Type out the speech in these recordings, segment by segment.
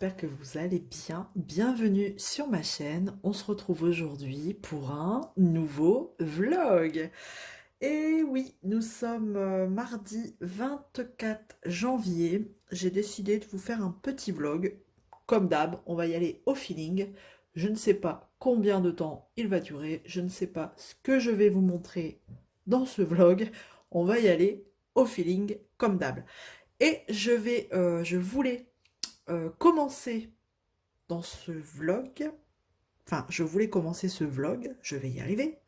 j'espère que vous allez bien. Bienvenue sur ma chaîne. On se retrouve aujourd'hui pour un nouveau vlog. Et oui, nous sommes mardi 24 janvier. J'ai décidé de vous faire un petit vlog. Comme d'hab, on va y aller au feeling. Je ne sais pas combien de temps il va durer. Je ne sais pas ce que je vais vous montrer dans ce vlog. On va y aller au feeling comme d'hab. Et je voulais commencer dans ce vlog, enfin, je voulais commencer ce vlog, je vais y arriver,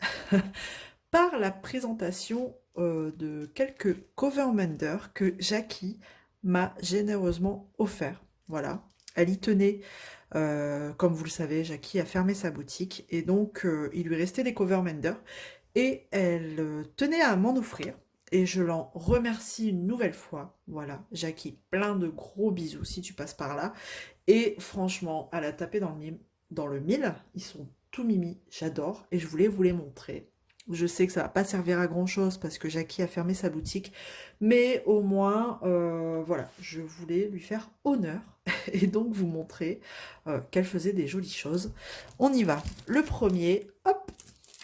par la présentation de quelques cover menders que Jackie m'a généreusement offert. Voilà, elle y tenait. Comme vous le savez, Jackie a fermé sa boutique et donc il lui restait des cover menders et elle tenait à m'en offrir. Et je l'en remercie une nouvelle fois. Voilà, Jackie, plein de gros bisous si tu passes par là. Et franchement, elle a tapé dans le mille. Ils sont tout mimi, j'adore. Et je voulais vous les montrer. Je sais que ça va pas servir à grand chose parce que Jackie a fermé sa boutique. Mais au moins, voilà, je voulais lui faire honneur. Et donc vous montrer qu'elle faisait des jolies choses. On y va. Le premier, hop.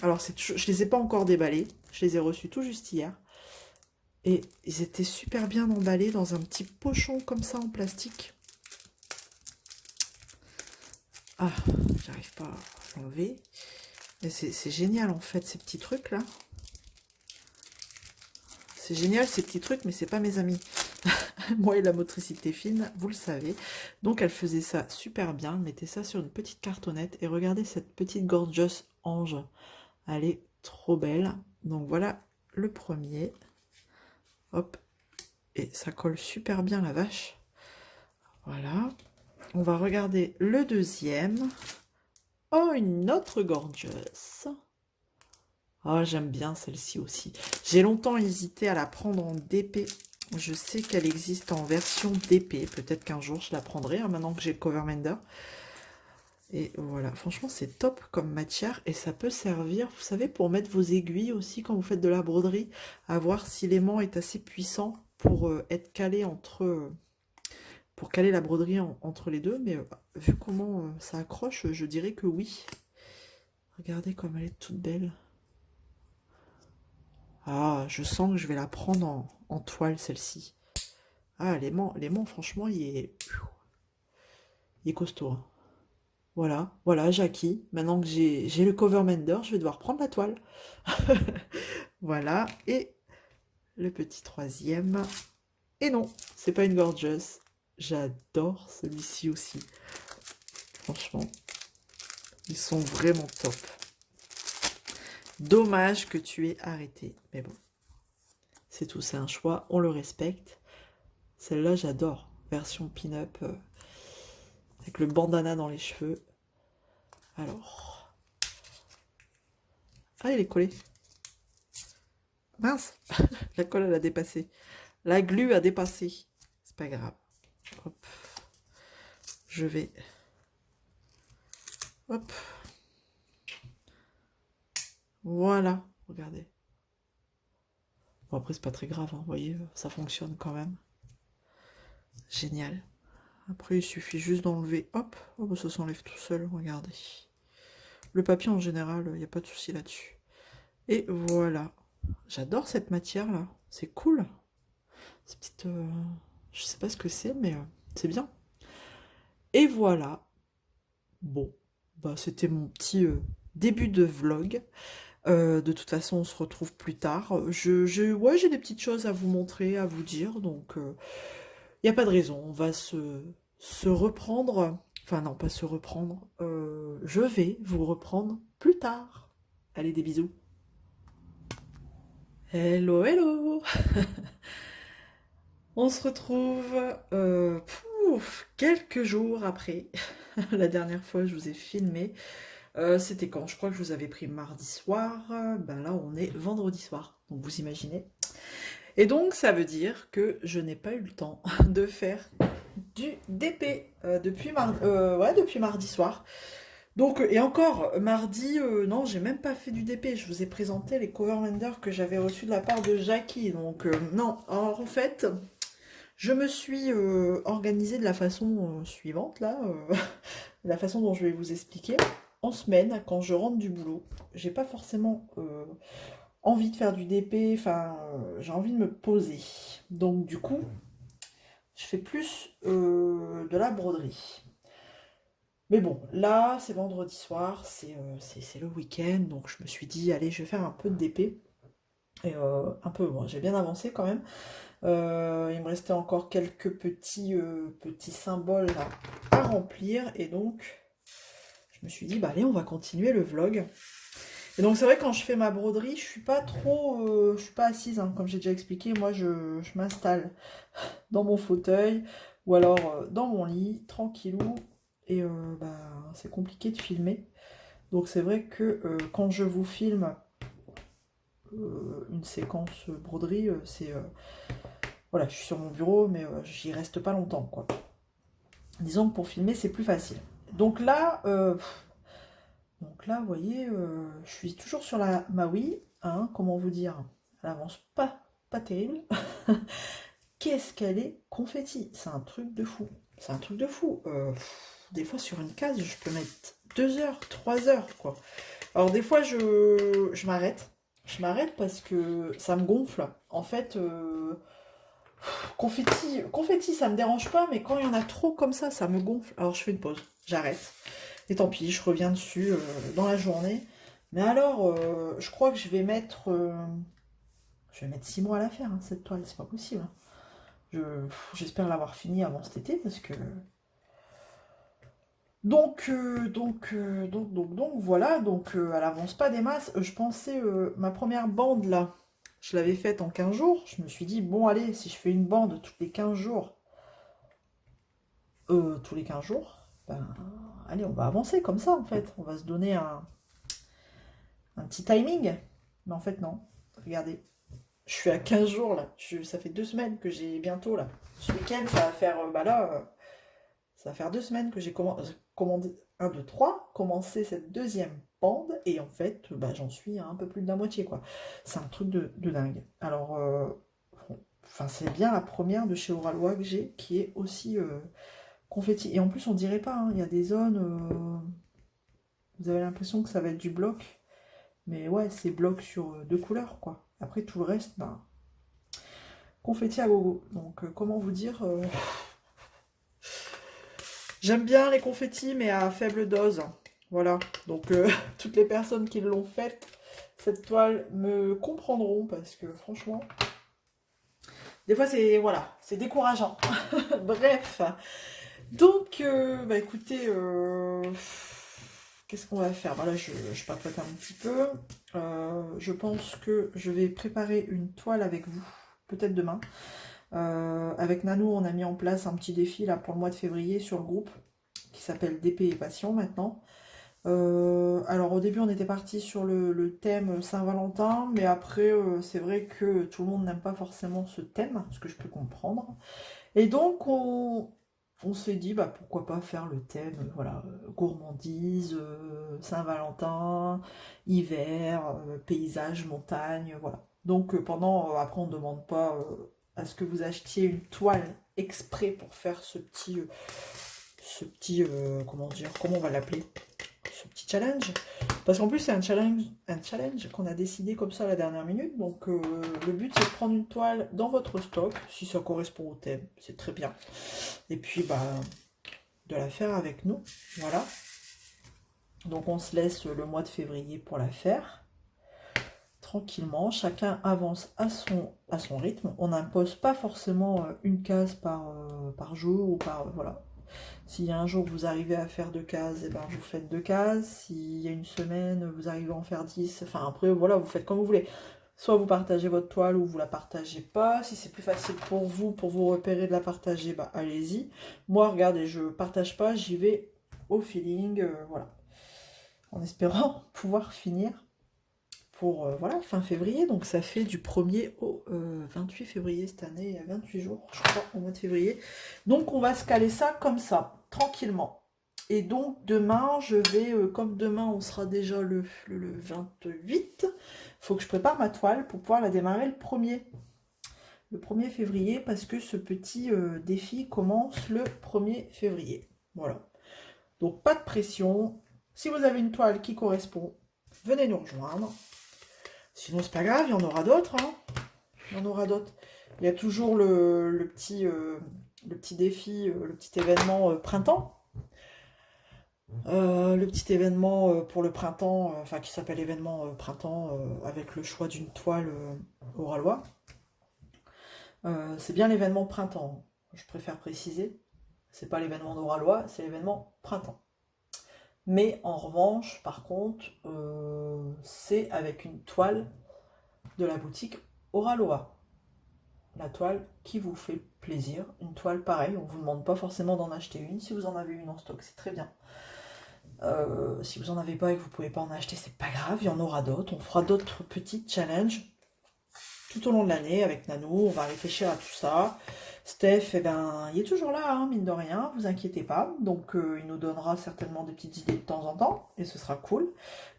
Alors, je les ai pas encore déballés. Je les ai reçus tout juste hier. Et ils étaient super bien emballés dans un petit pochon comme ça en plastique. Ah, j'arrive pas à l'enlever. C'est génial en fait ces petits trucs là. C'est génial ces petits trucs, mais c'est pas mes amis. Moi et la motricité fine, vous le savez. Donc elle faisait ça super bien. Elle mettait ça sur une petite cartonnette. Et regardez cette petite gorgeous ange. Elle est trop belle. Donc voilà le premier. Hop. Et ça colle super bien la vache. Voilà. On va regarder le deuxième. Oh, une autre gorgeous. Oh, j'aime bien celle-ci aussi. J'ai longtemps hésité à la prendre en DP. Je sais qu'elle existe en version DP. Peut-être qu'un jour je la prendrai, hein, maintenant que j'ai le cover mender. Et voilà, franchement c'est top comme matière. Et ça peut servir, vous savez, pour mettre vos aiguilles aussi quand vous faites de la broderie. À voir si l'aimant est assez puissant pour être calé entre... pour caler la broderie entre les deux, mais vu comment ça accroche, je dirais que oui. Regardez comme elle est toute belle. Ah, je sens que je vais la prendre en toile, celle-ci. Ah, l'aimant, franchement, il est costaud. Hein. Voilà, Jackie. Maintenant que j'ai le cover mender, je vais devoir prendre la toile. Voilà, et le petit troisième. Et non, c'est pas une gorgeous. J'adore celui-ci aussi. Franchement, ils sont vraiment top. Dommage que tu aies arrêté. Mais bon, c'est tout, c'est un choix, on le respecte. Celle-là, j'adore. Version pin-up, avec le bandana dans les cheveux. Alors. Ah, il est collé. Mince, la colle, elle a dépassé. La glu a dépassé. C'est pas grave. Hop. Je vais... Hop. Voilà, regardez. Bon, après, c'est pas très grave, hein, vous voyez, ça fonctionne quand même. Génial. Après, il suffit juste d'enlever. Hop, oh, bah, ça s'enlève tout seul, regardez. Le papier, en général, il n'y a pas de souci là-dessus. Et voilà. J'adore cette matière-là. C'est cool. Cette petite... je sais pas ce que c'est, mais c'est bien. Et voilà. Bon, bah, c'était mon petit début de vlog. De toute façon, on se retrouve plus tard. Ouais, j'ai des petites choses à vous montrer, à vous dire. Donc, il n'y a pas de raison. On va se reprendre. Enfin, non, pas se reprendre. Je vais vous reprendre plus tard. Allez, des bisous. Hello, hello. On se retrouve quelques jours après. La dernière fois, je vous ai filmé. C'était quand? Je crois que je vous avais pris mardi soir. Ben là, on est vendredi soir. Donc, vous imaginez. Et donc, ça veut dire que je n'ai pas eu le temps de faire du DP depuis mardi soir. Donc, et encore, mardi, non, j'ai même pas fait du DP. Je vous ai présenté les cover menders que j'avais reçus de la part de Jackie. Donc, non. Alors, en fait, Je me suis organisée de la façon suivante, là, la façon dont je vais vous expliquer. En semaine, quand je rentre du boulot, j'ai pas forcément envie de faire du DP, enfin, j'ai envie de me poser. Donc, du coup, je fais plus de la broderie. Mais bon, là, c'est vendredi soir, c'est le week-end, donc je me suis dit, allez, je vais faire un peu de DP. Et un peu, bon, j'ai bien avancé quand même. Il me restait encore quelques petits symboles là, à remplir. Et donc, je me suis dit, bah allez, on va continuer le vlog. Et donc, c'est vrai, quand je fais ma broderie, je suis pas trop... je suis pas assise, hein, comme j'ai déjà expliqué. Moi, je m'installe dans mon fauteuil ou alors dans mon lit, tranquillou. Et bah, c'est compliqué de filmer. Donc, c'est vrai que quand je vous filme une séquence broderie, c'est... voilà, je suis sur mon bureau, mais j'y reste pas longtemps, quoi. Disons que pour filmer, c'est plus facile. Donc là, vous voyez, je suis toujours sur la Maui, hein, comment vous dire, elle avance pas terrible. Qu'est-ce qu'elle est confetti, c'est un truc de fou. C'est un truc de fou. Des fois, sur une case, je peux mettre 2 heures, 3 heures, quoi. Alors, des fois, je m'arrête. Je m'arrête parce que ça me gonfle. En fait, confetti, ça me dérange pas, mais quand il y en a trop comme ça me gonfle. Alors je fais une pause, j'arrête. Et tant pis, je reviens dessus dans la journée. Mais alors, je crois que je vais mettre 6 mois à la faire, hein, cette toile, c'est pas possible. Hein. J'espère l'avoir fini avant cet été, parce que... Donc, voilà, donc elle avance pas des masses. Je pensais, ma première bande, là, je l'avais faite en 15 jours. Je me suis dit, bon, allez, si je fais une bande tous les 15 jours, ben, allez, on va avancer comme ça, en fait. On va se donner un petit timing. Mais en fait, non. Regardez, je suis à 15 jours, là. Ça fait 2 semaines que j'ai bientôt, là. Ce week-end, ça va faire, ça va faire 2 semaines que j'ai commandé, 1, 2, 3, commencé cette deuxième bande. Et en fait, bah, j'en suis à un peu plus de la moitié, quoi. C'est un truc de dingue. Alors, enfin, c'est bien la première de chez Oralois que j'ai, qui est aussi... confetti. Et en plus, on dirait pas, hein, il y a des zones, vous avez l'impression que ça va être du bloc. Mais ouais, c'est bloc sur 2 couleurs, quoi. Après, tout le reste, ben, confetti à gogo. Donc, comment vous dire, j'aime bien les confettis, mais à faible dose. Voilà. Donc, toutes les personnes qui l'ont faite, cette toile, me comprendront, parce que franchement, des fois, c'est, voilà, c'est décourageant. Bref. Donc, bah écoutez, qu'est-ce qu'on va faire? Voilà, je papote un petit peu. Je pense que je vais préparer une toile avec vous, peut-être demain. Avec Nanou, on a mis en place un petit défi là pour le mois de février sur le groupe qui s'appelle DP et Passion maintenant. Alors au début, on était parti sur le thème Saint-Valentin, mais après, c'est vrai que tout le monde n'aime pas forcément ce thème, ce que je peux comprendre. Et donc, on s'est dit, bah, pourquoi pas faire le thème, voilà, gourmandise, Saint-Valentin, hiver, paysage, montagne, voilà. Donc, après, on ne demande pas à ce que vous achetiez une toile exprès pour faire comment dire, comment on va l'appeler? Ce petit challenge. Parce qu'en plus, c'est un challenge qu'on a décidé comme ça à la dernière minute. Donc, le but, c'est de prendre une toile dans votre stock, si ça correspond au thème, c'est très bien. Et puis, bah, de la faire avec nous. Voilà. Donc, on se laisse le mois de février pour la faire. Tranquillement, chacun avance à son rythme. On n'impose pas forcément une case par jour ou par... voilà. S'il y a un jour vous arrivez à faire 2 cases, et ben vous faites 2 cases. S'il y a une semaine, vous arrivez à en faire 10. Enfin, après, voilà, vous faites comme vous voulez. Soit vous partagez votre toile ou vous la partagez pas. Si c'est plus facile pour vous repérer de la partager, bah allez-y. Moi, regardez, je partage pas, j'y vais au feeling, voilà. En espérant pouvoir finir pour voilà, fin février. Donc ça fait du 1er au 28 février cette année, il y a 28 jours, je crois, au mois de février. Donc on va se caler ça comme ça, tranquillement. Et donc demain, je vais, comme demain on sera déjà le 28, il faut que je prépare ma toile pour pouvoir la démarrer le 1er. le 1er février parce que ce petit défi commence le 1er février. Voilà. Donc pas de pression. Si vous avez une toile qui correspond, venez nous rejoindre. Sinon c'est pas grave, il y en aura d'autres. Hein. Il y en aura d'autres. Il y a toujours le petit défi, le petit événement printemps. Le petit événement pour le printemps, enfin qui s'appelle événement printemps, avec le choix d'une toile Oralois. C'est bien l'événement printemps, je préfère préciser. C'est pas l'événement d'Oralois, c'est l'événement printemps. Mais en revanche, par contre, c'est avec une toile de la boutique Oralois. La toile qui vous fait plaisir, une toile pareille, on ne vous demande pas forcément d'en acheter une. Si vous en avez une en stock, c'est très bien. Si vous en avez pas et que vous pouvez pas en acheter, c'est pas grave, il y en aura d'autres. On fera d'autres petits challenges tout au long de l'année avec Nanou. On va réfléchir à tout ça. Steph, eh ben, il est toujours là, hein, mine de rien, vous inquiétez pas. Donc, il nous donnera certainement des petites idées de temps en temps, et ce sera cool.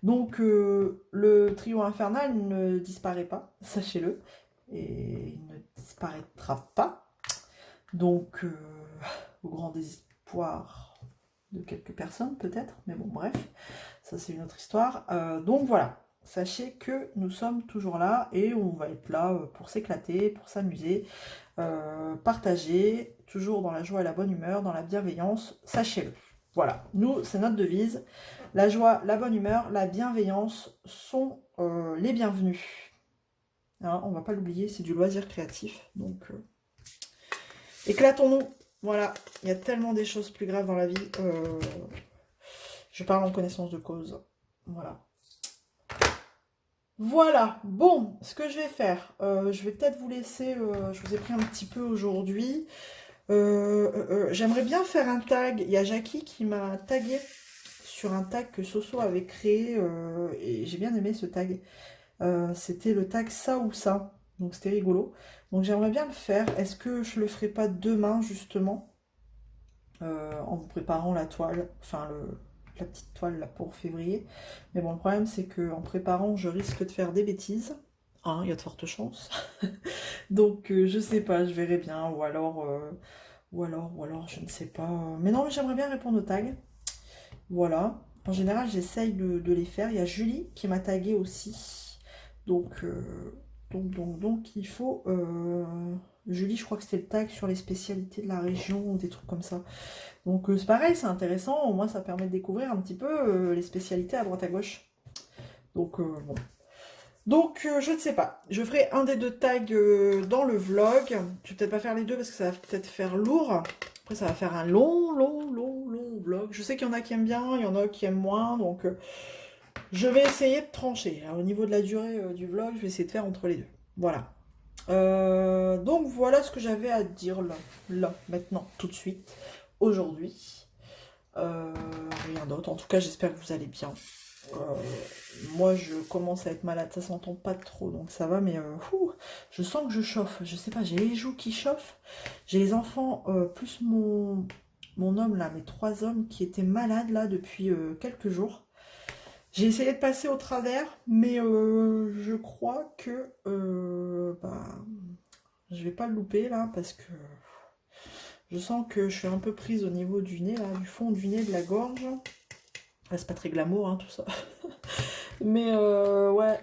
Donc, le trio infernal ne disparaît pas, sachez-le, et il ne disparaîtra pas. Donc, au grand désespoir de quelques personnes peut-être, mais bon bref, ça c'est une autre histoire. Donc voilà, sachez que nous sommes toujours là et on va être là pour s'éclater, pour s'amuser, partager, toujours dans la joie et la bonne humeur, dans la bienveillance, sachez-le. Voilà, nous c'est notre devise, la joie, la bonne humeur, la bienveillance sont les bienvenus. Hein, on va pas l'oublier, c'est du loisir créatif, donc éclatons-nous. Voilà, il y a tellement des choses plus graves dans la vie. Je parle en connaissance de cause. Voilà. Voilà. Bon, ce que je vais faire, je vais peut-être vous laisser... je vous ai pris un petit peu aujourd'hui. J'aimerais bien faire un tag. Il y a Jackie qui m'a tagué sur un tag que Soso avait créé. Et j'ai bien aimé ce tag. C'était le tag ça ou ça. Donc c'était rigolo. Donc j'aimerais bien le faire. Est-ce que je le ferai pas demain justement en vous préparant la toile, enfin la petite toile là pour février. Mais bon, le problème c'est que en préparant, je risque de faire des bêtises. Hein, il y a de fortes chances. Donc je sais pas, je verrai bien. Ou alors, je ne sais pas. Mais non, j'aimerais bien répondre aux tags. Voilà. En général, j'essaye de les faire. Il y a Julie qui m'a tagué aussi. Donc, il faut... Julie, je crois que c'était le tag sur les spécialités de la région, des trucs comme ça. Donc c'est pareil, c'est intéressant. Au moins, ça permet de découvrir un petit peu les spécialités à droite à gauche. Donc, bon. Donc, je ne sais pas. Je ferai un des deux tags dans le vlog. Je vais peut-être pas faire les deux parce que ça va peut-être faire lourd. Après, ça va faire un long vlog. Je sais qu'il y en a qui aiment bien, il y en a qui aiment moins. Donc, je vais essayer de trancher. Alors, au niveau de la durée du vlog, je vais essayer de faire entre les deux. Voilà. Donc, voilà ce que j'avais à dire là, maintenant, tout de suite, aujourd'hui. Rien d'autre. En tout cas, j'espère que vous allez bien. Moi, je commence à être malade. Ça s'entend pas trop, donc ça va. Mais je sens que je chauffe. Je sais pas, j'ai les joues qui chauffent. J'ai les enfants, plus mon homme, là, mes 3 hommes qui étaient malades, là, depuis quelques jours. J'ai essayé de passer au travers, mais je crois que je vais pas le louper, là, parce que je sens que je suis un peu prise au niveau du nez, là, du fond du nez, de la gorge. C'est pas très glamour, hein, tout ça. Mais ouais,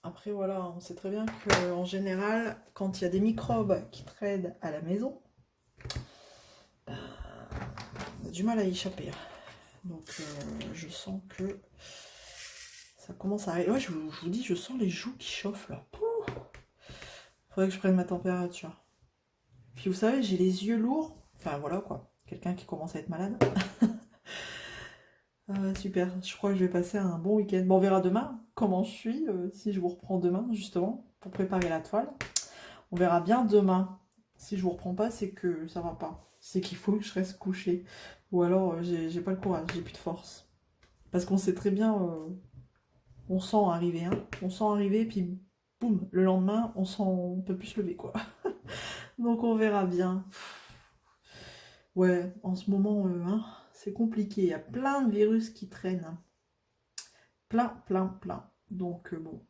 après voilà, on sait très bien qu'en général, quand il y a des microbes qui traînent à la maison, on a du mal à y échapper. Donc je sens que ça commence à arriver. Ouais, je vous dis, je sens les joues qui chauffent là. Pouh. Faudrait que je prenne ma température. Puis vous savez, j'ai les yeux lourds. Enfin voilà quoi, quelqu'un qui commence à être malade. Super, je crois que je vais passer un bon week-end. Bon, on verra demain comment je suis, si je vous reprends demain, justement, pour préparer la toile. On verra bien demain. Si je vous reprends pas, c'est que ça va pas. C'est qu'il faut que je reste couchée. Ou alors, j'ai pas le courage, j'ai plus de force. Parce qu'on sait très bien, on sent arriver, hein. On sent arriver, puis boum, le lendemain, on peut plus se lever, quoi. Donc on verra bien. Ouais, en ce moment, hein, c'est compliqué. Il y a plein de virus qui traînent. Plein. Donc bon,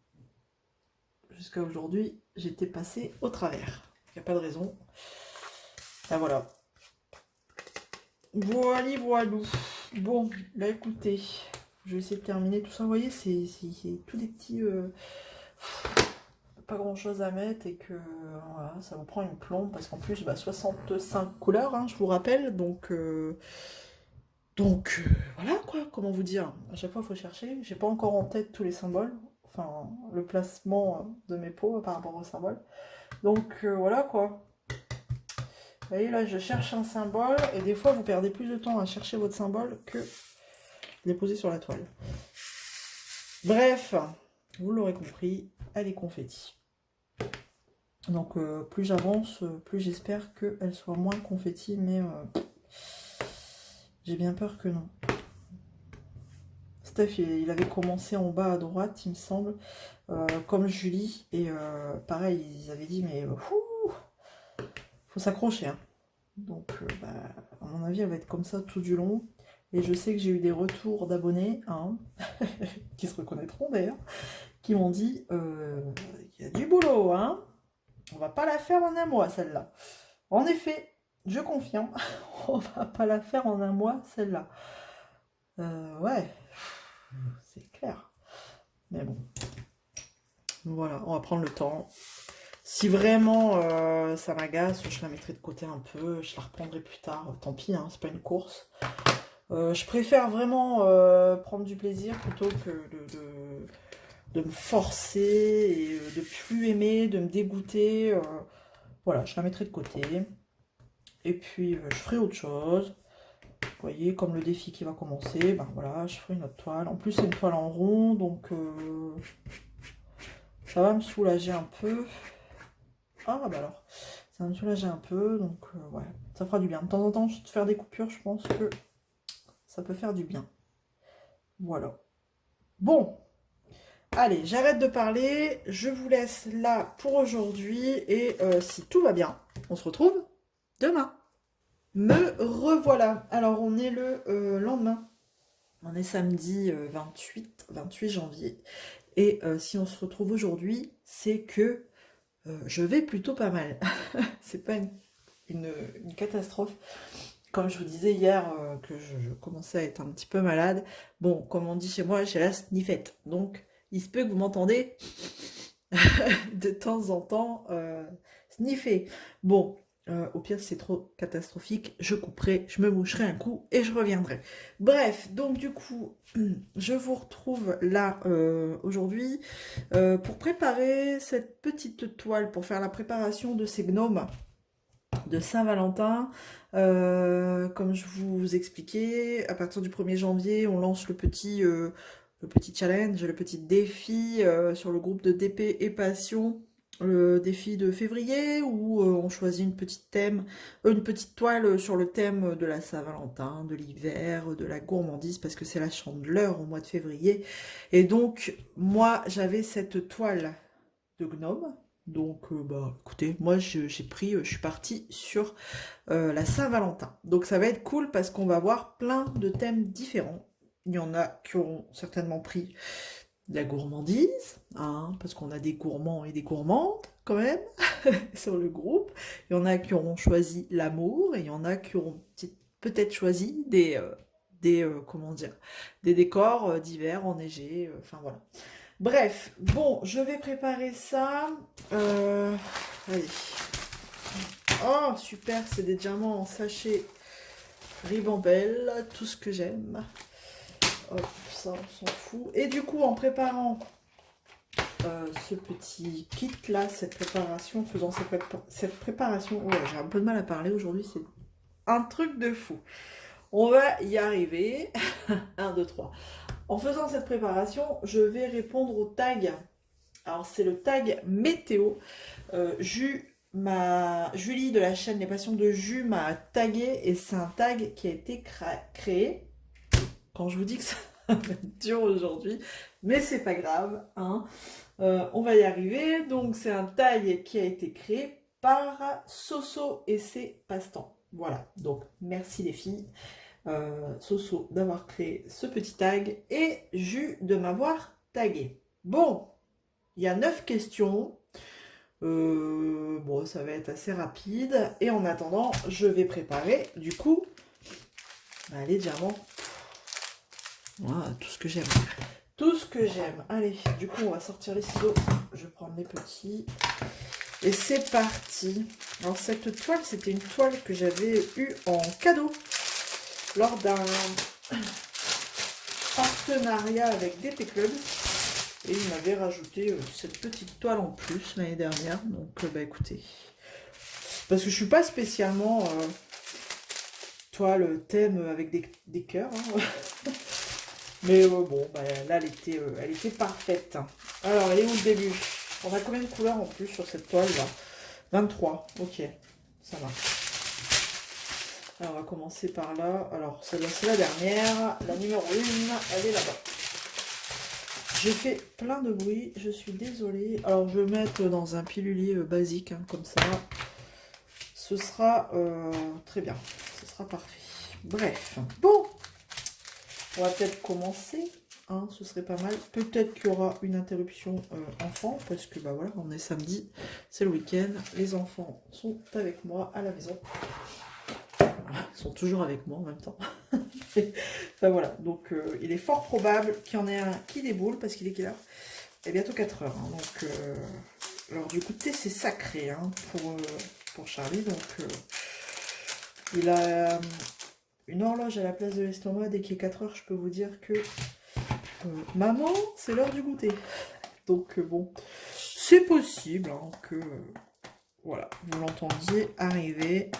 jusqu'à aujourd'hui, j'étais passée au travers. n'y a pas de raison. Ah voilà. Voilou. Bon, bah écoutez, je vais essayer de terminer tout ça. Vous voyez, c'est tous des petits... pas grand chose à mettre et que voilà, ça vous prend une plombe parce qu'en plus, bah, 65 couleurs, hein, je vous rappelle. Voilà quoi, comment vous dire. À chaque fois, il faut chercher. J'ai pas encore en tête tous les symboles. Enfin, le placement de mes pots par rapport aux symboles. Donc voilà quoi. Vous voyez là, je cherche un symbole et des fois vous perdez plus de temps à chercher votre symbole que de les poser sur la toile. Bref, vous l'aurez compris, elle est confetti. Donc plus j'avance, plus j'espère qu'elle soit moins confetti, mais j'ai bien peur que non. Steph, il avait commencé en bas à droite, il me semble, comme Julie, et pareil, ils avaient dit, mais faut s'accrocher, hein. Donc, à mon avis, elle va être comme ça tout du long. Et je sais que j'ai eu des retours d'abonnés, hein, qui se reconnaîtront d'ailleurs, qui m'ont dit il y a du boulot, hein. On va pas la faire en un mois, celle-là. En effet, je confirme, on va pas la faire en un mois, celle-là. Ouais, c'est clair. Mais bon, voilà, on va prendre le temps. Si vraiment ça m'agace, je la mettrai de côté un peu, je la reprendrai plus tard. Tant pis, hein, c'est pas une course. Je préfère vraiment prendre du plaisir plutôt que de me forcer et de plus aimer, de me dégoûter. Voilà, je la mettrai de côté. Et puis je ferai autre chose. Vous voyez, comme le défi qui va commencer, ben voilà, je ferai une autre toile. En plus, c'est une toile en rond, donc ça va me soulager un peu. Ah bah alors, ça va me soulager un peu, donc ouais, ça fera du bien. De temps en temps, faire des coupures, je pense que ça peut faire du bien. Voilà. Bon, allez, j'arrête de parler, je vous laisse là pour aujourd'hui, et si tout va bien, on se retrouve demain. Me revoilà. Alors, on est le lendemain. On est samedi 28 janvier. Et si on se retrouve aujourd'hui, c'est que je vais plutôt pas mal. C'est pas une catastrophe. Comme je vous disais hier que je commençais à être un petit peu malade. Bon, comme on dit chez moi, j'ai la sniffette. Donc, il se peut que vous m'entendez de temps en temps sniffer. Bon, au pire, si c'est trop catastrophique, je couperai, je me moucherai un coup et je reviendrai. Bref, donc du coup, je vous retrouve là aujourd'hui pour préparer cette petite toile, pour faire la préparation de ces gnomes de Saint-Valentin. Comme je vous expliquais, à partir du 1er janvier, on lance le petit challenge, le petit défi sur le groupe de DP et Passion, le défi de février, où on choisit une petite toile sur le thème de la Saint-Valentin, de l'hiver, de la gourmandise, parce que c'est la Chandeleur au mois de février. Et donc, moi, j'avais cette toile de gnome. Donc, bah, écoutez, moi, je suis partie sur la Saint-Valentin. Donc, ça va être cool parce qu'on va voir plein de thèmes différents. Il y en a qui auront certainement pris de la gourmandise, hein, parce qu'on a des gourmands et des gourmandes, quand même, sur le groupe. Il y en a qui auront choisi l'amour, et il y en a qui auront peut-être choisi comment dire, des décors d'hiver enneigés, enfin voilà. Bref, bon, je vais préparer ça. Allez. Oh, super, c'est des diamants en sachet ribambelle, tout ce que j'aime. Hop, ça, on s'en fout. Et du coup, en préparant ce petit kit là, cette préparation, faisant cette préparation, ouais, j'ai un peu de mal à parler aujourd'hui, c'est un truc de fou. On va y arriver. 1, 2, 3. En faisant cette préparation, je vais répondre au tag. Alors, c'est le tag météo. Julie de la chaîne Les Passions de Jus m'a tagué, et c'est un tag qui a été créé. Quand je vous dis que ça va être dur aujourd'hui, mais c'est pas grave, hein. On va y arriver. Donc, c'est un tag qui a été créé par Soso et ses passe-temps. Voilà, donc merci les filles. Soso d'avoir créé ce petit tag et Jus de m'avoir tagué. Bon, il y a 9 questions. Bon, ça va être assez rapide. Et en attendant, je vais préparer, du coup, bah, les diamants. Voilà, tout ce que j'aime. Tout ce que j'aime. Allez, du coup, on va sortir les ciseaux. Je vais prendre les petits. Et c'est parti. Alors, cette toile, c'était une toile que j'avais eue en cadeau lors d'un partenariat avec DP Club. Et il m'avait rajouté cette petite toile en plus l'année dernière. Donc, bah écoutez. Parce que je suis pas spécialement toile thème avec des cœurs. Hein. Mais bon, bah, là, elle était parfaite. Alors, elle est où le début? On a combien de couleurs en plus sur cette toile là? 23. Ok, ça va. Alors, on va commencer par là. Alors, celle-là, c'est la dernière. La numéro 1, elle est là-bas. J'ai fait plein de bruit, je suis désolée. Alors, je vais mettre dans un pilulier basique, hein, comme ça. Ce sera très bien. Ce sera parfait. Bref. Bon. On va peut-être commencer. Hein, ce serait pas mal. Peut-être qu'il y aura une interruption enfant. Parce que, bah voilà, on est samedi. C'est le week-end. Les enfants sont avec moi à la maison. Ils sont toujours avec moi en même temps. Enfin voilà, donc il est fort probable qu'il y en ait un qui déboule parce qu'il est quelle heure? Il est bientôt 4 heures. Hein, donc, alors du coup, c'est sacré hein, pour Charlie. Donc, il a une horloge à la place de l'estomac. Dès qu'il est 4 heures, je peux vous dire que maman, c'est l'heure du goûter. Donc, bon, c'est possible hein, que voilà, vous l'entendiez arriver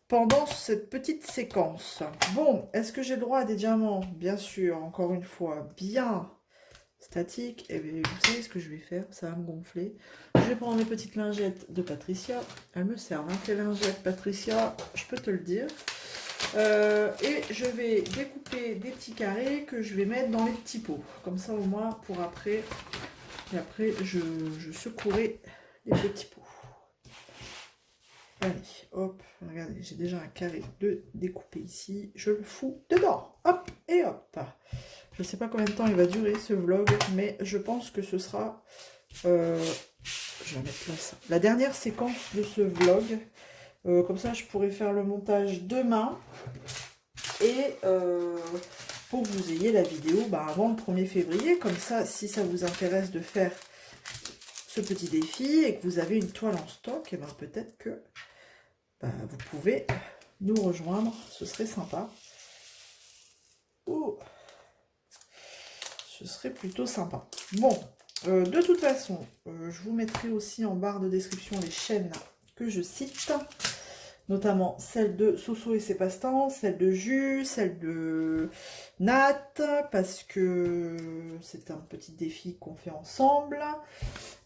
pendant cette petite séquence. Bon, est-ce que j'ai le droit à des diamants? Bien sûr, encore une fois, bien statique. Et bien, vous savez ce que je vais faire? Ça va me gonfler. Je vais prendre mes petites lingettes de Patricia. Elles me servent, hein, tes lingettes Patricia, je peux te le dire. Et je vais découper des petits carrés que je vais mettre dans les petits pots. Comme ça, au moins, pour après. Et après, je secouerai les petits pots. Allez, hop, regardez, j'ai déjà un carré de découper ici. Je le fous dedans. Hop, et hop. Je ne sais pas combien de temps il va durer ce vlog, mais je pense que ce sera... je vais mettre là ça. La dernière séquence de ce vlog. Comme ça, je pourrai faire le montage demain. Et pour que vous ayez la vidéo avant le 1er février. Comme ça, si ça vous intéresse de faire ce petit défi et que vous avez une toile en stock, et ben peut-être que vous pouvez nous rejoindre, ce serait sympa. Oh, ce serait plutôt sympa. Bon, de toute façon, je vous mettrai aussi en barre de description les chaînes que je cite, notamment celle de Soso et ses passe-temps, celle de Jus, celle de Nat, parce que c'est un petit défi qu'on fait ensemble.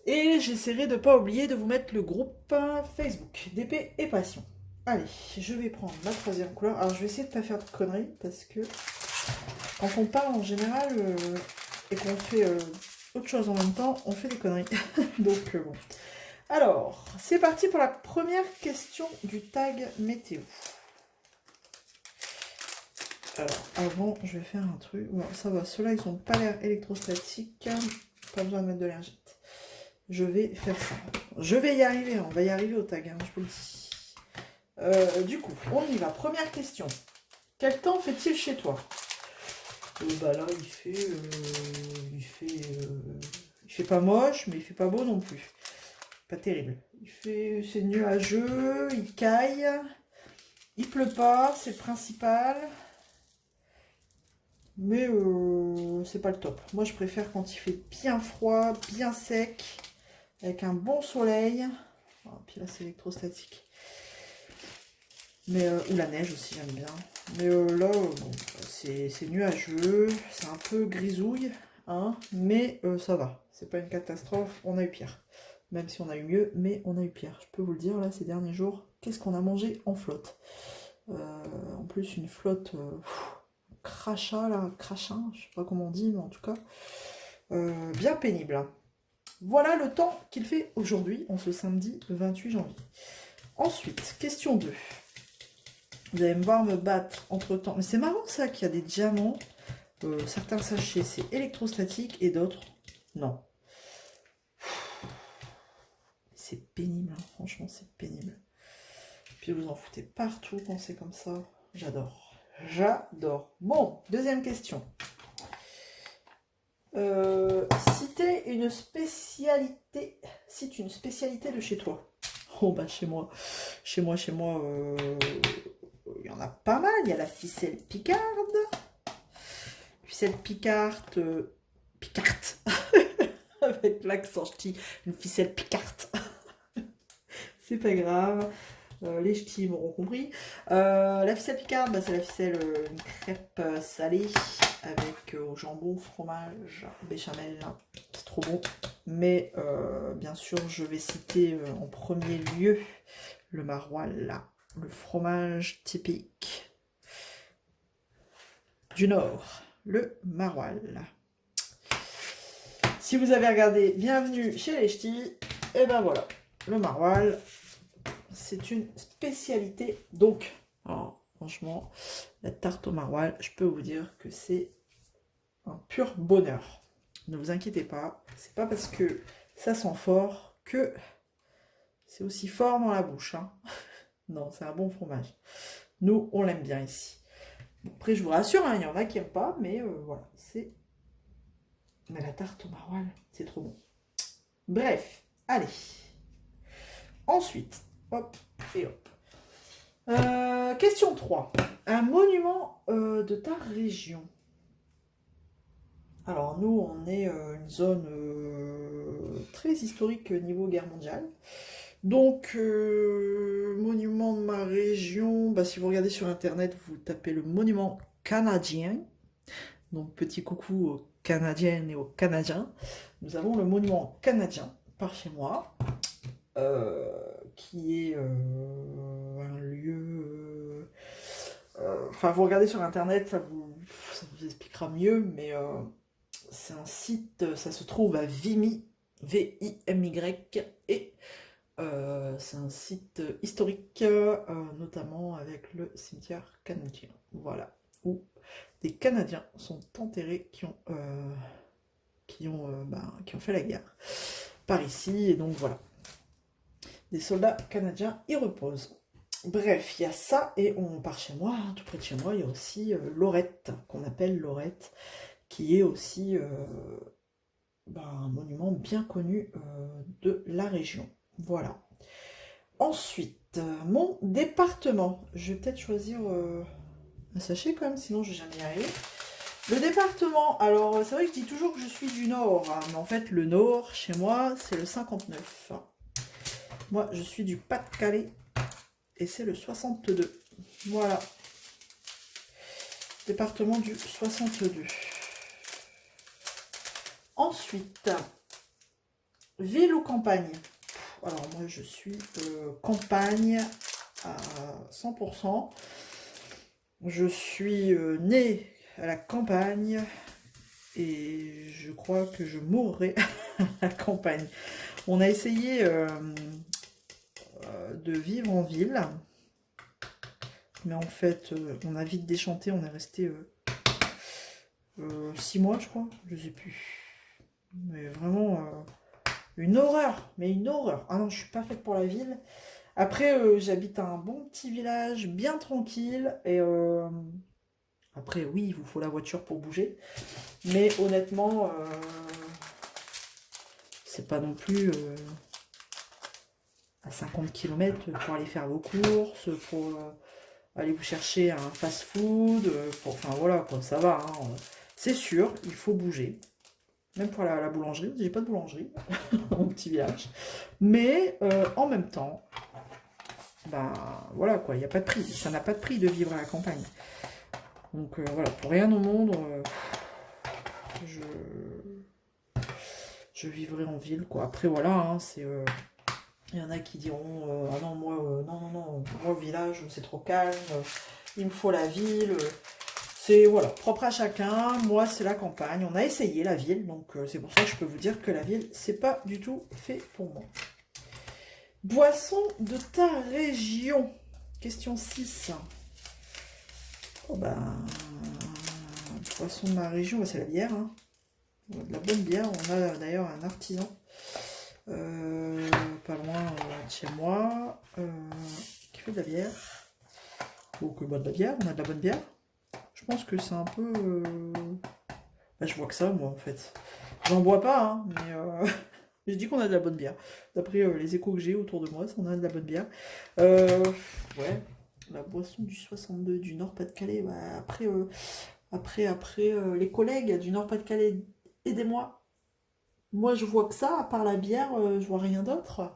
Et j'essaierai de ne pas oublier de vous mettre le groupe Facebook d'épée et passion. Allez, je vais prendre ma troisième couleur. Alors, je vais essayer de ne pas faire de conneries, parce que quand on parle en général et qu'on fait autre chose en même temps, on fait des conneries. Donc, bon. Alors, c'est parti pour la première question du tag météo. Alors, avant, je vais faire un truc. Bon, ça va, ceux-là, ils n'ont pas l'air électrostatiques. Pas besoin de mettre de lingette. Je vais faire ça. Je vais y arriver, on va y arriver au tag, hein, je vous le dis. Du coup, on y va. Première question. Quel temps fait-il chez toi? Bah là, il fait pas moche, mais il fait pas beau non plus. Pas terrible. C'est nuageux, il caille, il pleut pas, c'est le principal. Mais c'est pas le top. Moi, je préfère quand il fait bien froid, bien sec, avec un bon soleil. Oh, puis là, c'est électrostatique. Mais, ou la neige aussi, j'aime bien. Mais là, bon, c'est nuageux, c'est un peu grisouille, hein, mais ça va. C'est pas une catastrophe, on a eu pire. Même si on a eu mieux, mais on a eu pire. Je peux vous le dire, là, ces derniers jours, qu'est-ce qu'on a mangé en flotte? En plus, une flotte crachat, là, crachin, je sais pas comment on dit, mais en tout cas, bien pénible. Voilà le temps qu'il fait aujourd'hui, en ce samedi 28 janvier. Ensuite, question 2. Vous allez me voir me battre entre temps. Mais c'est marrant ça qu'il y a des diamants. Certains sachets c'est électrostatique et d'autres non. C'est pénible, hein. Franchement, c'est pénible. Puis vous en foutez partout quand c'est comme ça. J'adore. J'adore. Bon, deuxième question. Citez une spécialité. Cite une spécialité de chez toi. Oh bah chez moi, il y en a pas mal. Il y a la ficelle picarde. Ficelle picarde. Picarte. Avec l'accent ch'ti. Une ficelle picarte. C'est pas grave. Les ch'tis m'auront compris. La ficelle picarde, bah, c'est la ficelle une crêpe salée avec au jambon, fromage, béchamel. C'est trop bon. Mais bien sûr, je vais citer en premier lieu le maroilles, le fromage typique du Nord, le maroilles. Si vous avez regardé Bienvenue chez les ch'tis, et ben voilà, le maroilles. C'est une spécialité. Donc, alors, franchement, la tarte au maroilles, je peux vous dire que c'est un pur bonheur. Ne vous inquiétez pas, c'est pas parce que ça sent fort que c'est aussi fort dans la bouche. Hein. Non, c'est un bon fromage. Nous, on l'aime bien ici. Bon, après, je vous rassure, hein, il y en a qui n'aiment pas, mais voilà, c'est... Mais la tarte au maroilles, c'est trop bon. Bref, allez. Ensuite... Hop et hop. Question 3. Un monument de ta région. Alors nous, on est une zone très historique niveau guerre mondiale. Donc, monument de ma région, bah, si vous regardez sur internet, vous tapez le monument canadien. Donc petit coucou aux Canadiennes et aux Canadiens. Nous avons le monument canadien par chez moi. Qui est un lieu... Enfin, vous regardez sur internet, ça vous expliquera mieux, mais c'est un site, ça se trouve à Vimy, V-I-M-Y, et c'est un site historique, notamment avec le cimetière canadien, voilà, où des Canadiens sont enterrés qui ont fait la guerre par ici, et donc voilà. Des soldats canadiens y reposent. Bref, il y a ça, et on part chez moi, tout près de chez moi, il y a aussi Lorette, qu'on appelle Lorette, qui est aussi un monument bien connu de la région. Voilà. Ensuite, mon département. Je vais peut-être choisir un sachet quand même, sinon je vais jamais y arriver. Le département, alors c'est vrai que je dis toujours que je suis du Nord, hein, mais en fait le Nord, chez moi, c'est le 59. Moi, je suis du Pas-de-Calais et c'est le 62. Voilà. Département du 62. Ensuite, ville ou campagne? Alors, moi, je suis campagne à 100%. Je suis née à la campagne et je crois que je mourrai à la campagne. On a essayé... de vivre en ville, mais en fait on a vite déchanté, on est resté 6 mois je crois, je sais plus, mais vraiment une horreur, mais une horreur. Ah non, je suis pas faite pour la ville. Après j'habite à un bon petit village bien tranquille, et après oui, il vous faut la voiture pour bouger, mais honnêtement c'est pas non plus à 50 km pour aller faire vos courses, pour aller vous chercher un fast-food, enfin voilà quoi, ça va. Hein. C'est sûr, il faut bouger. Même pour la boulangerie, j'ai pas de boulangerie dans mon petit village. Mais en même temps, ben voilà quoi, il n'y a pas de prix. Ça n'a pas de prix de vivre à la campagne. Donc voilà, pour rien au monde, je vivrai en ville quoi. Après voilà, hein, c'est... Il y en a qui diront ah non, moi, non, moi, au village, c'est trop calme, il me faut la ville. C'est voilà, propre à chacun. Moi, c'est la campagne. On a essayé la ville, donc c'est pour ça que je peux vous dire que la ville, c'est pas du tout fait pour moi. Boisson de ta région. Question 6. Oh ben, boisson de ma région, c'est la bière. Hein. De la bonne bière. On a d'ailleurs un artisan pas loin de chez moi, qui fait de la bière. Donc, de la bière, on a de la bonne bière. Je pense que c'est un peu... Bah, je vois que ça, moi, en fait. J'en bois pas, hein, mais je dis qu'on a de la bonne bière. D'après les échos que j'ai autour de moi, on a de la bonne bière. Ouais, la boisson du 62 du Nord-Pas-de-Calais. Bah, après, les collègues du Nord-Pas-de-Calais, aidez-moi. Moi, je vois que ça, à part la bière, je vois rien d'autre.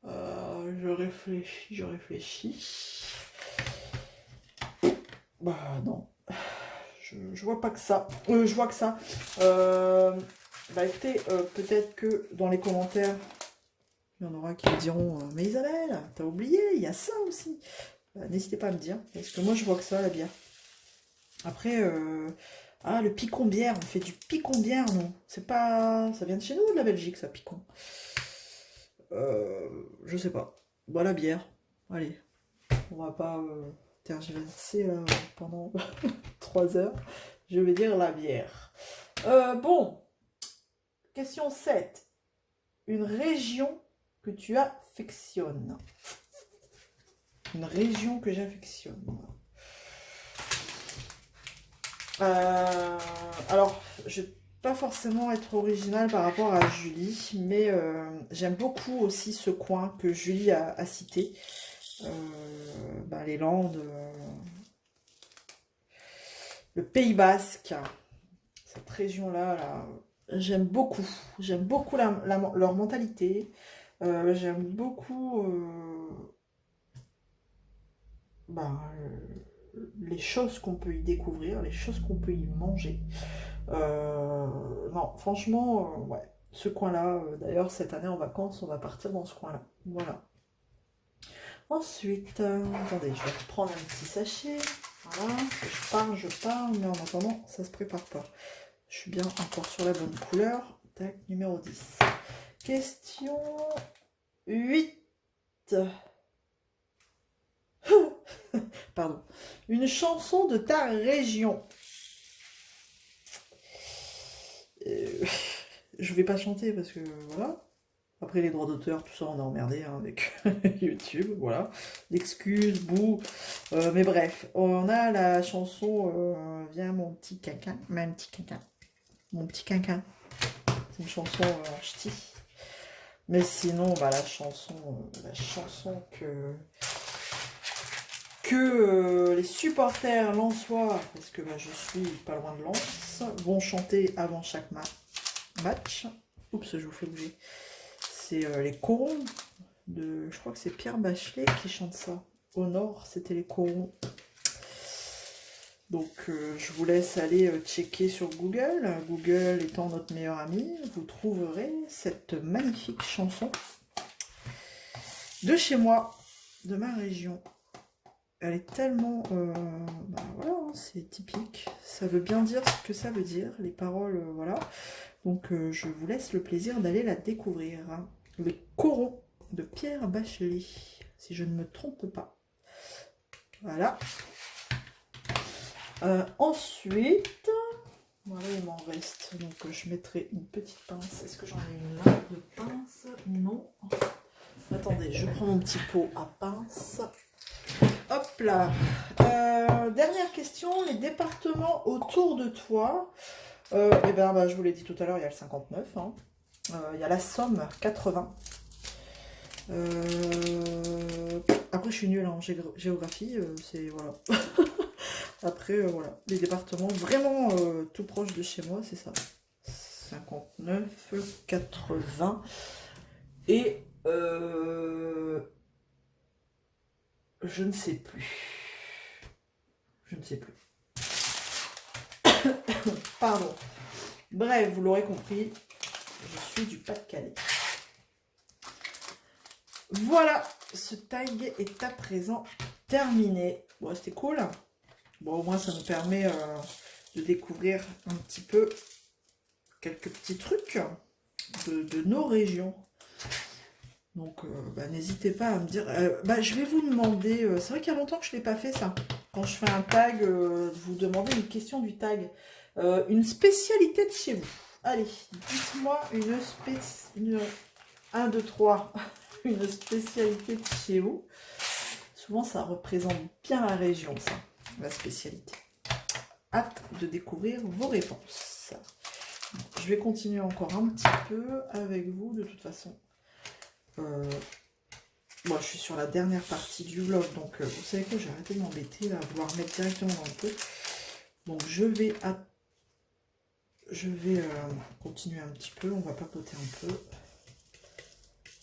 Je réfléchis. Bah non, je vois pas que ça. Je vois que ça. Bah écoutez, peut-être que dans les commentaires, il y en aura qui me diront mais Isabelle, t'as oublié, il y a ça aussi. Bah, n'hésitez pas à me dire, parce que moi je vois que ça, la bière. Après, ah, le picon bière, on fait du picon bière, non? C'est pas... Ça vient de chez nous, de la Belgique, ça, picon. Je sais pas. Voilà, bière. Allez, on va pas tergiverser là, pendant 3 heures. Je vais dire la bière. Bon, question 7. Une région que tu affectionnes. Une région que j'affectionne. Alors, je vais pas forcément être originale par rapport à Julie, mais j'aime beaucoup aussi ce coin que Julie a cité. Bah, les Landes, le Pays Basque, cette région-là, là, j'aime beaucoup. J'aime beaucoup leur mentalité. J'aime beaucoup bah, les choses qu'on peut y découvrir, les choses qu'on peut y manger. Non, franchement, ouais, ce coin-là, d'ailleurs, cette année en vacances, on va partir dans ce coin-là. Voilà. Ensuite, attendez, je vais reprendre un petit sachet. Voilà, je parle, mais en attendant, ça se prépare pas. Je suis bien encore sur la bonne couleur. Tac, numéro 10. Question 8. Pardon. Une chanson de ta région. Je vais pas chanter parce que voilà. Après les droits d'auteur, tout ça, on est emmerdé hein, avec YouTube. Voilà. Excuses, bouh. Mais bref, on a la chanson Viens mon petit quinquin. Mon petit quinquin. Mon petit quinquin. C'est une chanson en ch'ti. Mais sinon, bah, la chanson que les supporters lensois, parce que bah, je suis pas loin de Lens, vont chanter avant chaque match. Oups, je vous fais bouger. C'est les corons de... Je crois que c'est Pierre Bachelet qui chante ça. Au nord, c'était les corons. Donc, je vous laisse aller checker sur Google. Google étant notre meilleur ami, vous trouverez cette magnifique chanson de chez moi, de ma région. Elle est tellement... bah voilà, hein, c'est typique. Ça veut bien dire ce que ça veut dire, les paroles, voilà. Donc, je vous laisse le plaisir d'aller la découvrir. Hein. Les corons de Pierre Bachelet, si je ne me trompe pas. Voilà. Ensuite, voilà, il m'en reste. Donc, je mettrai une petite pince. Est-ce que j'en ai une là de pince? Non. Attendez, je prends mon petit pot à pince. Hop là. Dernière question. Les départements autour de toi. Eh ben, bah, je vous l'ai dit tout à l'heure, il y a le 59. Hein. Il y a la Somme, 80. Après, je suis nulle en géographie. C'est voilà. Après, voilà. Les départements vraiment tout proche de chez moi, c'est ça. 59, 80. Et je ne sais plus. Je ne sais plus. Pardon. Bref, vous l'aurez compris, je suis du Pas-de-Calais. Voilà, ce tag est à présent terminé. Bon, c'était cool. Bon, au moins, ça nous permet de découvrir un petit peu quelques petits trucs de nos régions. Donc, bah, n'hésitez pas à me dire... bah, je vais vous demander... c'est vrai qu'il y a longtemps que je ne l'ai pas fait, ça. Quand je fais un tag, vous demandez une question du tag. Une spécialité de chez vous. Allez, dites-moi une 1, 2, 3, une spécialité de chez vous. Souvent, ça représente bien la région, ça, la spécialité. Hâte de découvrir vos réponses. Je vais continuer encore un petit peu avec vous, de toute façon. Moi, je suis sur la dernière partie du vlog, donc vous savez quoi, j'ai arrêté de m'embêter, là, à vouloir mettre directement dans le pot. Donc, je vais continuer un petit peu, on va papoter un peu.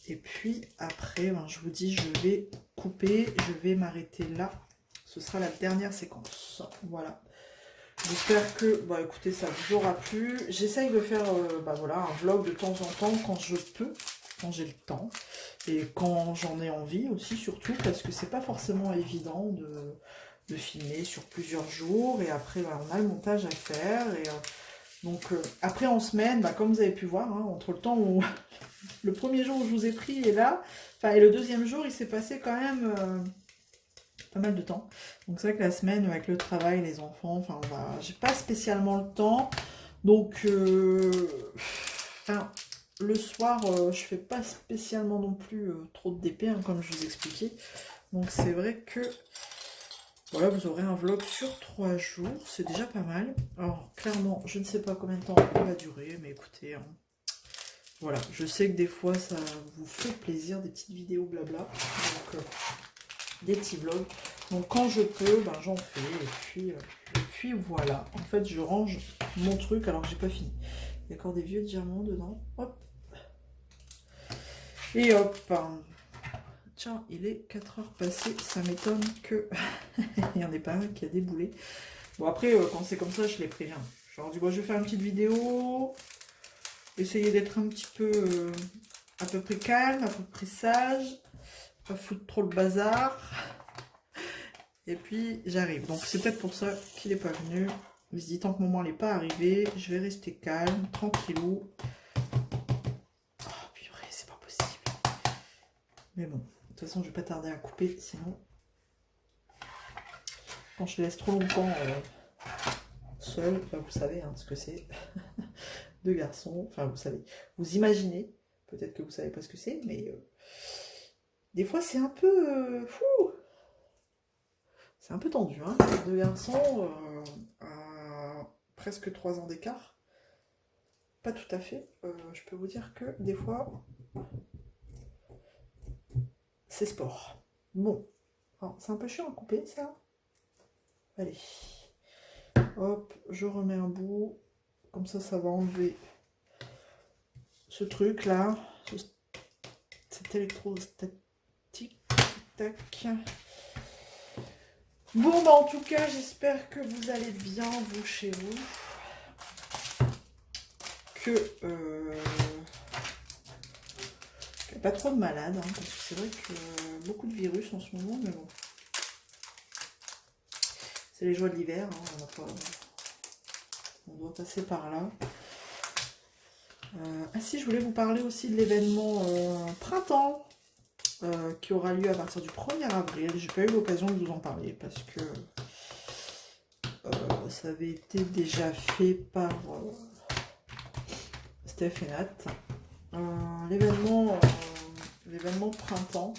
Et puis, après, ben, je vous dis, je vais couper, je vais m'arrêter là. Ce sera la dernière séquence. Voilà. J'espère que, bah écoutez, ça vous aura plu. J'essaye de faire voilà, un vlog de temps en temps quand je peux, quand j'ai le temps. Et quand j'en ai envie aussi, surtout, parce que c'est pas forcément évident de filmer sur plusieurs jours. Et après, bah, on a le montage à faire. Et donc, après en semaine, bah, comme vous avez pu voir, hein, entre le temps où le premier jour où je vous ai pris et là, et le deuxième jour, il s'est passé quand même pas mal de temps. Donc c'est vrai que la semaine, avec le travail, les enfants, enfin, j'ai pas spécialement le temps. Donc, le soir, je fais pas spécialement non plus trop de DP, hein, comme je vous expliquais. Donc c'est vrai que, voilà, vous aurez un vlog sur 3 jours, c'est déjà pas mal. Alors, clairement, je ne sais pas combien de temps il va durer, mais écoutez, hein, voilà, je sais que des fois, ça vous fait plaisir, des petites vidéos blabla. Donc, des petits vlogs. Donc quand je peux, ben, j'en fais. Et puis voilà. En fait, je range mon truc alors que j'ai pas fini. Il y a encore des vieux diamants dedans. Hop. Et hop. Tiens, il est 4 heures passées. Ça m'étonne que il n'y en ait pas un qui a déboulé. Bon, après, quand c'est comme ça, je les préviens. Je leur dis, bon, je vais faire une petite vidéo. Essayer d'être un petit peu à peu près calme, à peu près sage. Pas foutre trop le bazar. Et puis j'arrive. Donc c'est peut-être pour ça qu'il n'est pas venu. Il se dit tant que mon moment n'est pas arrivé, je vais rester calme, tranquillou. Oh purée, c'est pas possible. Mais bon, de toute façon je vais pas tarder à couper, sinon quand je les laisse trop longtemps seul, vous savez hein, ce que c'est. Deux garçons, enfin vous savez, vous imaginez, peut-être que vous savez pas ce que c'est, mais des fois c'est un peu fou. C'est un peu tendu, hein. Deux garçons à presque 3 ans d'écart. Pas tout à fait. Je peux vous dire que des fois, c'est sport. Bon. C'est un peu chiant à couper, ça. Allez. Hop, je remets un bout. Comme ça va enlever ce truc-là. Cet électrostatique. Tac. Bon, bah en tout cas, j'espère que vous allez bien, vous, chez vous. Que... qu'il n'y a pas trop de malades, hein, parce que c'est vrai que beaucoup de virus en ce moment, mais bon. C'est les joies de l'hiver, hein, on doit passer par là. Ah si, je voulais vous parler aussi de l'événement printemps qui aura lieu à partir du 1er avril. J'ai pas eu l'occasion de vous en parler parce que ça avait été déjà fait par Steph et Nat. L'événement printemps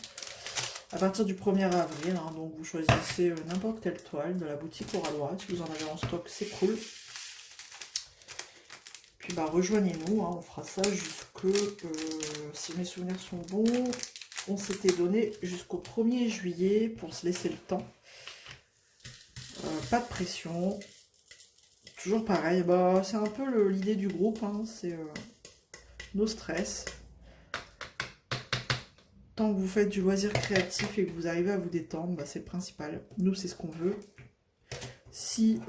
à partir du 1er avril. Hein, donc vous choisissez n'importe quelle toile de la boutique Oralois. Si vous en avez en stock, c'est cool. Puis bah rejoignez-nous, hein, on fera ça jusque, si mes souvenirs sont bons, on s'était donné jusqu'au 1er juillet pour se laisser le temps. Pas de pression. Toujours pareil, bah, c'est un peu l'idée du groupe, hein, c'est no stress. Tant que vous faites du loisir créatif et que vous arrivez à vous détendre, bah, c'est le principal. Nous, c'est ce qu'on veut. Si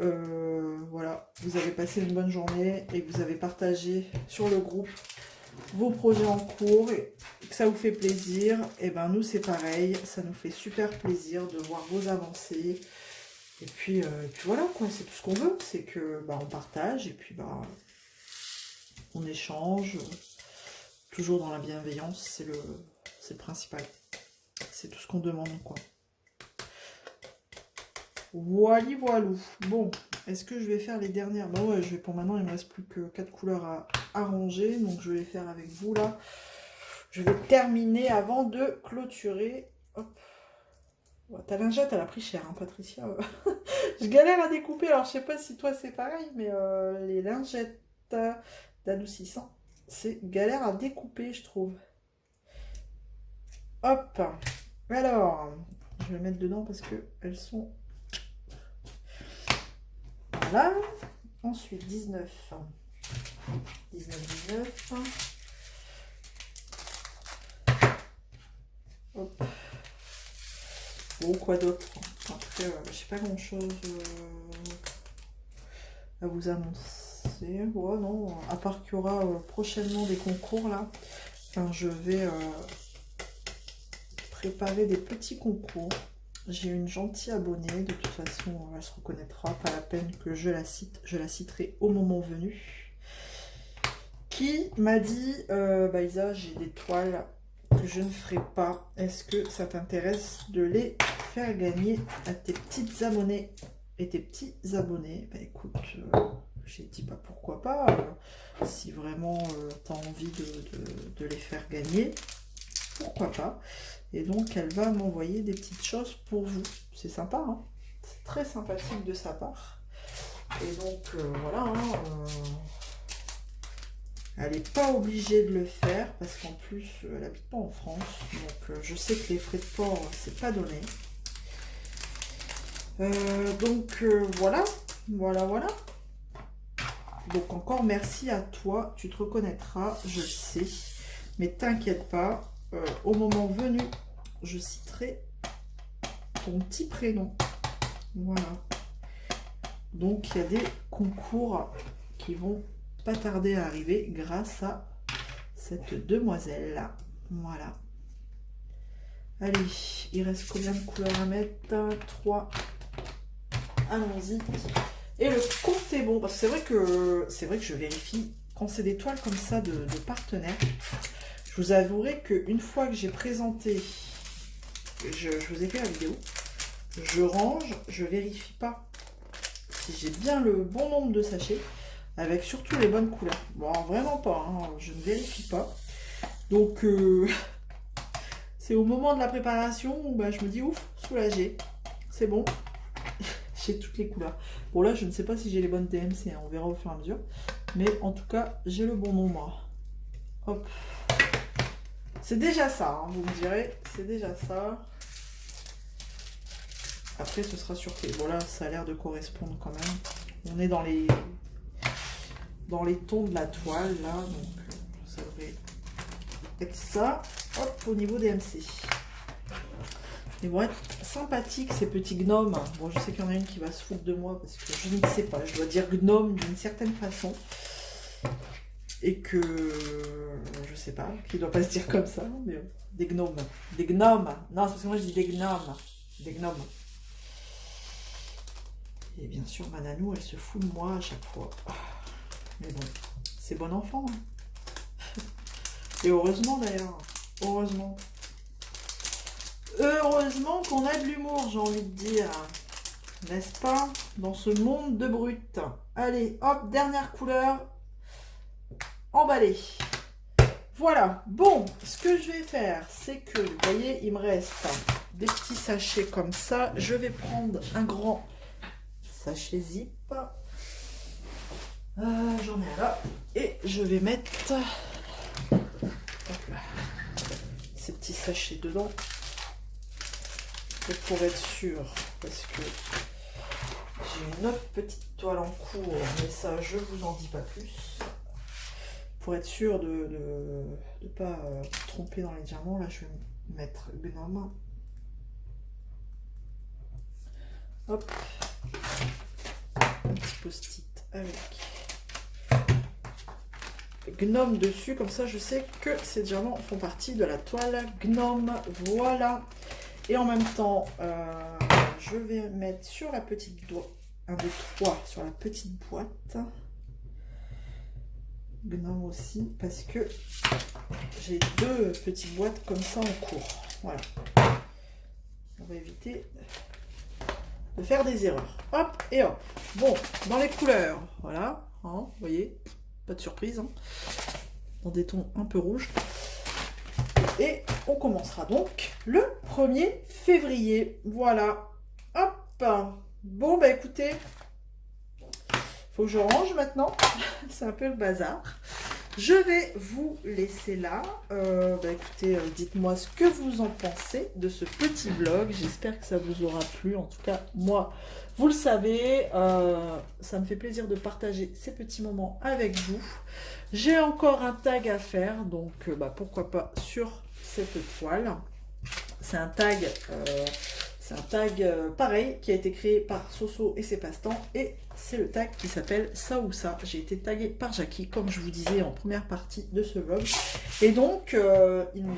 voilà, vous avez passé une bonne journée et que vous avez partagé sur le groupe vos projets en cours et que ça vous fait plaisir, et ben nous c'est pareil, ça nous fait super plaisir de voir vos avancées. Et puis voilà quoi, c'est tout ce qu'on veut, c'est que bah, on partage et puis bah on échange, toujours dans la bienveillance, c'est le principal. C'est tout ce qu'on demande quoi. Voili voilou. Bon, est-ce que je vais faire les dernières? Bah ouais, pour maintenant, il me reste plus que 4 couleurs à ranger. Donc je vais les faire avec vous là. Je vais terminer avant de clôturer. Hop. Ta lingette, elle a pris cher, hein, Patricia. Je galère à découper. Alors, je sais pas si toi, c'est pareil, mais les lingettes d'adoucissant, c'est galère à découper, je trouve. Hop. Alors, je vais les mettre dedans parce que elles sont... Voilà. Ensuite, 19. 19. Hop. Bon, quoi d'autre? Après, j'ai pas grand chose à vous annoncer. Ouais, non, à part qu'il y aura prochainement des concours là. Enfin, je vais préparer des petits concours. J'ai une gentille abonnée, de toute façon, elle se reconnaîtra, pas la peine que je la cite, je la citerai au moment venu. Qui m'a dit, Isa, j'ai des toiles que je ne ferai pas. Est-ce que ça t'intéresse de les faire gagner à tes petites abonnées et tes petits abonnés? Bah écoute, j'ai dit pas pourquoi pas. Si vraiment tu as envie de les faire gagner, pourquoi pas. Et donc elle va m'envoyer des petites choses pour vous. C'est sympa, hein, c'est très sympathique de sa part. Et donc voilà, hein, elle n'est pas obligée de le faire parce qu'en plus elle n'habite pas en France. Donc je sais que les frais de port c'est pas donné. Voilà. Donc encore merci à toi, tu te reconnaîtras, je le sais. Mais t'inquiète pas, au moment venu, je citerai ton petit prénom. Voilà. Donc il y a des concours qui vont pas tarder à arriver grâce à cette demoiselle là. Voilà. Allez, il reste combien de couleurs à mettre? 3. Allons-y. Et le compte est bon. Parce que c'est vrai que je vérifie quand c'est des toiles comme ça de partenaires. Je vous avouerai qu'une fois que j'ai présenté, je vous ai fait la vidéo, je range, je vérifie pas si j'ai bien le bon nombre de sachets, avec surtout les bonnes couleurs. Bon, vraiment pas, hein, je ne vérifie pas. Donc, c'est au moment de la préparation où je me dis, ouf, soulagée, c'est bon, j'ai toutes les couleurs. Bon, là, je ne sais pas si j'ai les bonnes DMC, hein, on verra au fur et à mesure. Mais en tout cas, j'ai le bon nombre. Hop. C'est déjà ça, hein, vous me direz, c'est déjà ça. Après, ce sera surpris. Bon, là, ça a l'air de correspondre quand même. On est dans les tons de la toile, là. Donc, ça devrait être ça. Hop, au niveau des MC. Ils vont être sympathiques, ces petits gnomes. Bon, je sais qu'il y en a une qui va se foutre de moi parce que je ne sais pas. Je dois dire gnome d'une certaine façon. Et que... je sais pas, qu'il ne doit pas se dire comme ça. Mais des gnomes. Des gnomes. Non, c'est parce que moi, je dis des gnomes. Des gnomes. Et bien sûr, ma nanou, elle se fout de moi à chaque fois. Mais bon, c'est bon enfant. Hein. Et heureusement d'ailleurs. Heureusement. Heureusement qu'on a de l'humour, j'ai envie de dire. N'est-ce pas? Dans ce monde de brutes. Allez, hop, dernière couleur. Emballé. Voilà. Bon, ce que je vais faire, c'est que, vous voyez, il me reste des petits sachets comme ça. Je vais prendre un grand sachet zip. J'en ai un là. Et je vais mettre ces petits sachets dedans. Et pour être sûr, parce que j'ai une autre petite toile en cours, mais ça, je vous en dis pas plus. Pour être sûr de ne pas tromper dans les diamants, là, je vais mettre gnome. Hop. Un petit post-it avec gnome dessus, comme ça je sais que ces diamants font partie de la toile gnome. Voilà. Et en même temps, je vais mettre sur la petite doigt, un de trois sur la petite boîte. Gnome aussi, parce que j'ai deux petites boîtes comme ça en cours. Voilà. On va éviter de faire des erreurs. Hop et hop. Bon, dans les couleurs, voilà, hein, vous voyez, pas de surprise, hein, dans des tons un peu rouges. Et on commencera donc le 1er février. Voilà. Hop. Bon, bah écoutez, faut que je range maintenant. C'est un peu le bazar. Je vais vous laisser là. Écoutez, dites-moi ce que vous en pensez de ce petit vlog. J'espère que ça vous aura plu. En tout cas, moi, vous le savez, ça me fait plaisir de partager ces petits moments avec vous. J'ai encore un tag à faire, donc pourquoi pas sur cette toile. C'est un tag, pareil qui a été créé par Soso et ses passe-temps, et c'est le tag qui s'appelle ça ou ça. J'ai été taguée par Jackie, comme je vous disais en première partie de ce vlog, et donc il me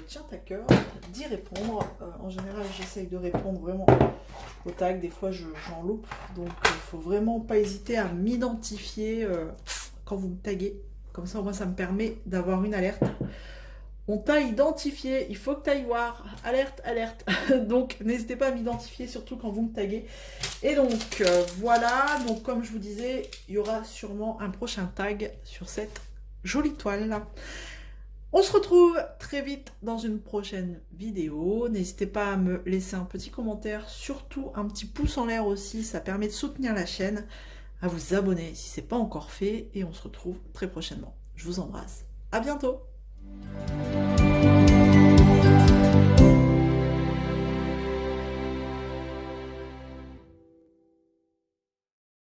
tient à cœur d'y répondre. En général, j'essaye de répondre vraiment au tag, des fois j'en loupe, donc il faut vraiment pas hésiter à m'identifier quand vous me taguez, comme ça au moins ça me permet d'avoir une alerte. On t'a identifié, il faut que tu ailles voir, alerte, alerte. Donc n'hésitez pas à m'identifier, surtout quand vous me taguez. Et donc voilà, donc comme je vous disais, il y aura sûrement un prochain tag sur cette jolie toile. On se retrouve très vite dans une prochaine vidéo. N'hésitez pas à me laisser un petit commentaire, surtout un petit pouce en l'air aussi, ça permet de soutenir la chaîne, à vous abonner si ce n'est pas encore fait, et on se retrouve très prochainement. Je vous embrasse, à bientôt.